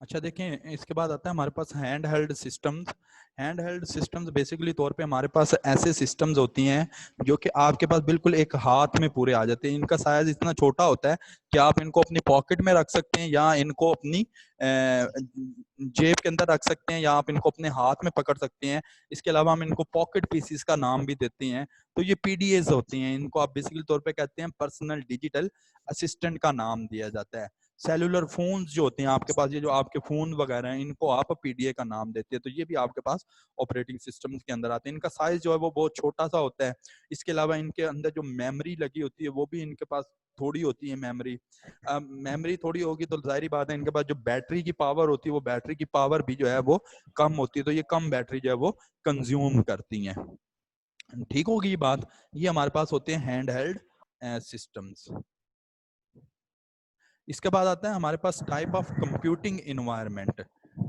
अच्छा देखें, इसके बाद आता है हमारे पास hand held systems. Hand held systems basically तौर पे हमारे पास ऐसे सिस्टम्स होती हैं जो कि आपके पास बिल्कुल एक हाथ में पूरे आ जाते हैं। इनका साइज इतना छोटा होता है कि आप इनको अपनी पॉकेट में रख सकते हैं या इनको अपनी जेब के अंदर रख सकते हैं या आप इनको अपने हाथ में पकड़ सकते हैं। इसके अलावा हम इनको पॉकेट पीसीस का नाम भी देते हैं। तो ये पीडीएस होती हैं, इनको आप बेसिकली तौर पे कहते हैं पर्सनल डिजिटल असिस्टेंट का नाम दिया जाता है। सेलुलर फोन्स जो होते हैं आपके पास, ये जो आपके फोन वगैरह हैं, इनको आप पीडीए का नाम देते हैं। तो ये भी आपके पास ऑपरेटिंग सिस्टम के अंदर आते हैं। इनका साइज जो है वो बहुत छोटा सा होता है। इसके अलावा इनके अंदर जो मेमोरी लगी होती है वो भी इनके पास थोड़ी होती है। मेमोरी मेमोरी थोड़ी होगी तो जाहिर बात है इनके पास जो बैटरी की पावर होती है वो बैटरी की पावर भी जो है वो कम होती है। तो ये कम बैटरी जो है वो कंज्यूम करती हैं। ठीक होगी ये बात। ये हमारे पास होते हैं हैंड हेल्ड सिस्टम्स। इसके बाद आता है हमारे पास type of computing environment.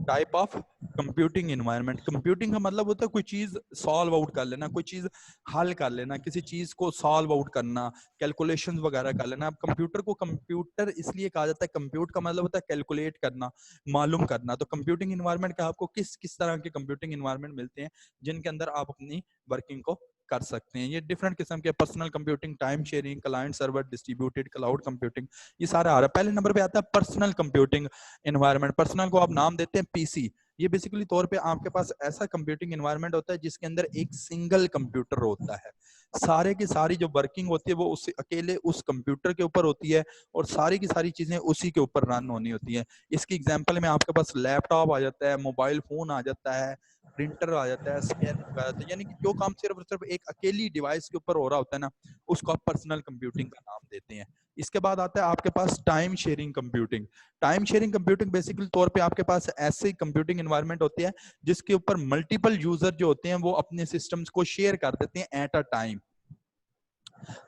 Type of computing environment, computing का मतलब होता है कोई चीज सॉल्व आउट कर लेना, कोई चीज हल कर लेना, किसी चीज को सॉल्व आउट करना, कैलकुलेशंस वगैरह कर लेना। अब कंप्यूटर को कंप्यूटर इसलिए कहा जाता है, कंप्यूट का मतलब होता है कैलकुलेट करना, मालूम करना। तो कंप्यूटिंग इन्वायरमेंट का आपको किस किस तरह के कंप्यूटिंग इन्वायरमेंट मिलते हैं जिनके अंदर आप अपनी वर्किंग को कर सकते हैं। ये डिफरेंट किस्म के personal computing, time sharing, client server, distributed cloud computing, ये सारा आ रहा है। पहले नंबर पे आता है पर्सनल कंप्यूटिंग एनवायरनमेंट। पर्सनल को आप नाम देते हैं पीसी। ये बेसिकली तौर पे आपके पास ऐसा कंप्यूटिंग एनवायरनमेंट होता है जिसके अंदर एक सिंगल कंप्यूटर होता है। सारे की सारी जो वर्किंग होती है वो उस अकेले उस कंप्यूटर के ऊपर होती है और सारी की सारी चीजें उसी के ऊपर रन होनी होती है। इसकी एग्जांपल में आपके पास लैपटॉप आ जाता है, मोबाइल फोन आ जाता है, प्रिंटर आ जाता है, स्कैनर आ जाता है। यानी कि जो काम सिर्फ और सिर्फ एक अकेली डिवाइस के ऊपर हो रहा होता है ना, उसको आप पर्सनल कंप्यूटिंग का नाम देते हैं। इसके बाद आता है आपके पास time sharing computing. Time sharing computing basically तौर पे आपके पास ऐसे कंप्यूटिंग एनवायरनमेंट होती है जिसके ऊपर मल्टीपल यूजर जो होते हैं वो अपने सिस्टम्स को शेयर कर देते हैं at a time.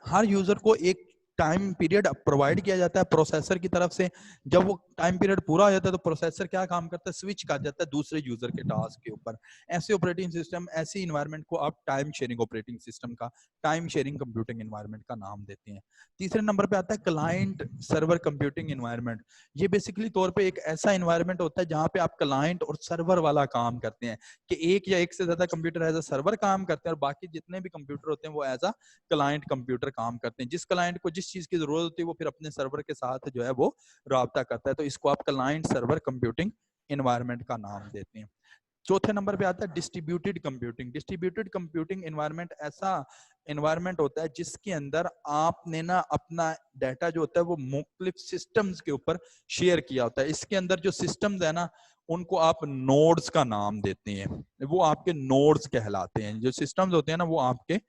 Her user को एक टाइम पीरियड प्रोवाइड किया जाता है प्रोसेसर की तरफ से। जब वो टाइम पीरियड पूरा हो जाता है तो प्रोसेसर क्या काम करता है, स्विच कर जाता है दूसरे यूजर के टास्क के ऊपर। ऐसे ऑपरेटिंग सिस्टम, ऐसी इन्वायरमेंट को आप टाइम शेयरिंग ऑपरेटिंग सिस्टम का, टाइम शेयरिंग कंप्यूटिंग इन्वायरमेंट का नाम देते हैं। तीसरे नंबर पे आता है क्लाइंट सर्वर कंप्यूटिंग इन्वायरमेंट। ये बेसिकली तौर पे एक ऐसा इन्वायरमेंट होता है जहां पे आप क्लाइंट और सर्वर वाला काम करते हैं, कि एक या एक से ज्यादा कंप्यूटर एज अ सर्वर काम करते हैं और बाकी जितने भी कंप्यूटर होते हैं वो एज अ क्लाइंट कंप्यूटर काम करते हैं। जिस क्लाइंट को जिस चीज की जरूरत होती है वो फिर अपने सर्वर के साथ जो है वो राब्ता करता है। तो इसको आप क्लाइंट सर्वर कंप्यूटिंग एनवायरनमेंट का नाम देते हैं। चौथे नंबर पे आता है distributed computing. Distributed computing environment ऐसा एनवायरनमेंट होता है जिसके अंदर आपने ना अपना डाटा जो होता है वो मुख्तलिफ सिस्टम्स के ऊपर शेयर किया होता है। इसके अंदर जो सिस्टम्स है ना उनको आप नोड्स का नाम देते हैं। वो आपके नोड्स कहलाते हैं। जो सिस्टम्स होते हैं ना वो आपके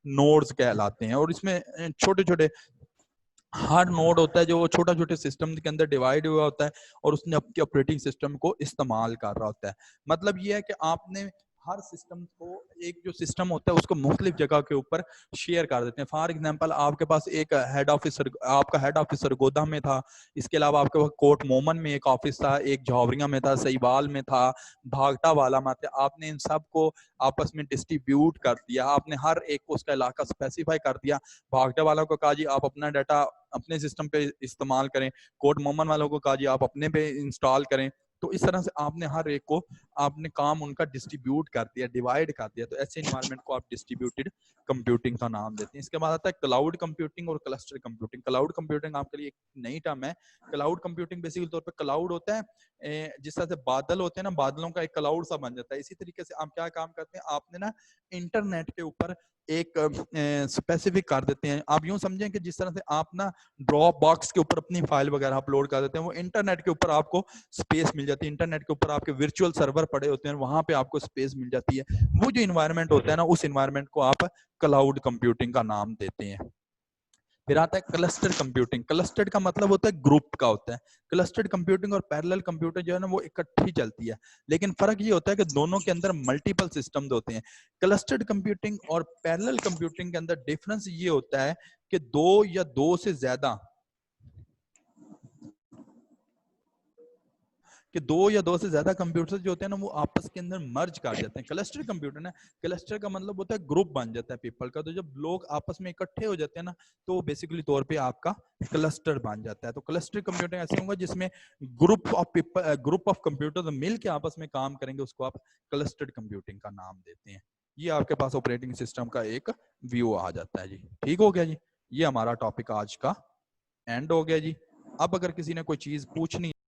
नोड्स कहलाते हैं। और इसमें छोटे छोटे हर नोड होता है जो छोटा छोटे सिस्टम के अंदर डिवाइड हुआ होता है और उसने अपने ऑपरेटिंग सिस्टम को इस्तेमाल कर रहा होता है। मतलब ये है कि आपने हर सिस्टम को, एक जो सिस्टम होता है उसको मुख्तलिफ जगह के ऊपर शेयर कर देते हैं। फॉर एग्जांपल आपके पास एक हेड ऑफिसर, आपका हेड ऑफिसर गोदा में था। इसके अलावा आपके पास कोट मोमन में एक ऑफिस था, एक जौहरिया में था, सहीवाल में था, भागटा वाला में था। आपने इन सब को आपस में डिस्ट्रीब्यूट कर दिया। आपने हर एक को उसका इलाका स्पेसिफाई कर दिया। भागटा वालों को कहा जी आप अपना डाटा अपने सिस्टम पे इस्तेमाल करें, कोड मोमन वालों को कहा जी आप अपने पे इंस्टॉल करें। तो इस तरह से आपने हर एक को, आपने काम उनका डिस्ट्रीब्यूट कर दिया, डिवाइड कर दिया। तो ऐसे इन्वायरमेंट को आप डिस्ट्रीब्यूटेड कंप्यूटिंग का नाम देते हैं। इसके बाद आता है क्लाउड कंप्यूटिंग और क्लस्टर कंप्यूटिंग। क्लाउड कंप्यूटिंग आपके लिए एक नई टर्म है। क्लाउड कंप्यूटिंग बेसिकली तौर पे क्लाउड होता है, जिस तरह से बादल होते हैं ना, बादलों का एक क्लाउड सा बन जाता है। इसी तरीके से आप क्या काम करते हैं, आपने ना इंटरनेट के ऊपर एक स्पेसिफिक कर देते हैं। आप यूं समझें कि जिस तरह से आप ना ड्रॉप बॉक्स के ऊपर अपनी फाइल वगैरह अपलोड कर देते हैं, वो इंटरनेट के ऊपर आपको स्पेस मिल जाती है। इंटरनेट के ऊपर आपके वर्चुअल सर्वर पड़े होते हैं, वहां पे आपको स्पेस मिल जाती है। वो जो इन्वायरमेंट होता है ना, उस इन्वायरमेंट को आप क्लाउड कंप्यूटिंग का नाम देते हैं। फिर आता है क्लस्टर कंप्यूटिंग। क्लस्टर्ड का मतलब होता है ग्रुप का होता है। क्लस्टर्ड कंप्यूटिंग और पैरेलल कंप्यूटर जो है ना वो इकट्ठी चलती है, लेकिन फर्क ये होता है कि दोनों के अंदर मल्टीपल सिस्टम्स होते हैं। क्लस्टर्ड कंप्यूटिंग और पैरेलल कंप्यूटिंग के अंदर डिफरेंस ये होता है कि दो या दो से ज्यादा कि दो या दो से ज्यादा कंप्यूटर जो होते हैं ना वो आपस के अंदर मर्ज कर जाते हैं। क्लस्टर कंप्यूटर ना, क्लस्टर का मतलब होता है ग्रुप बन जाता है पीपल का। तो जब लोग आपस में इकट्ठे हो जाते हैं ना तो बेसिकली तौर पे आपका क्लस्टर बन जाता है। तो क्लस्टर कंप्यूटिंग ऐसे होगा जिसमें group of people, group of computer मिल के आपस में काम करेंगे, उसको आप क्लस्टर्ड कंप्यूटिंग का नाम देते हैं। ये आपके पास ऑपरेटिंग सिस्टम का एक व्यू आ जाता है जी। ठीक हो गया जी, ये हमारा टॉपिक आज का एंड हो गया जी। अब अगर किसी ने कोई चीज पूछनी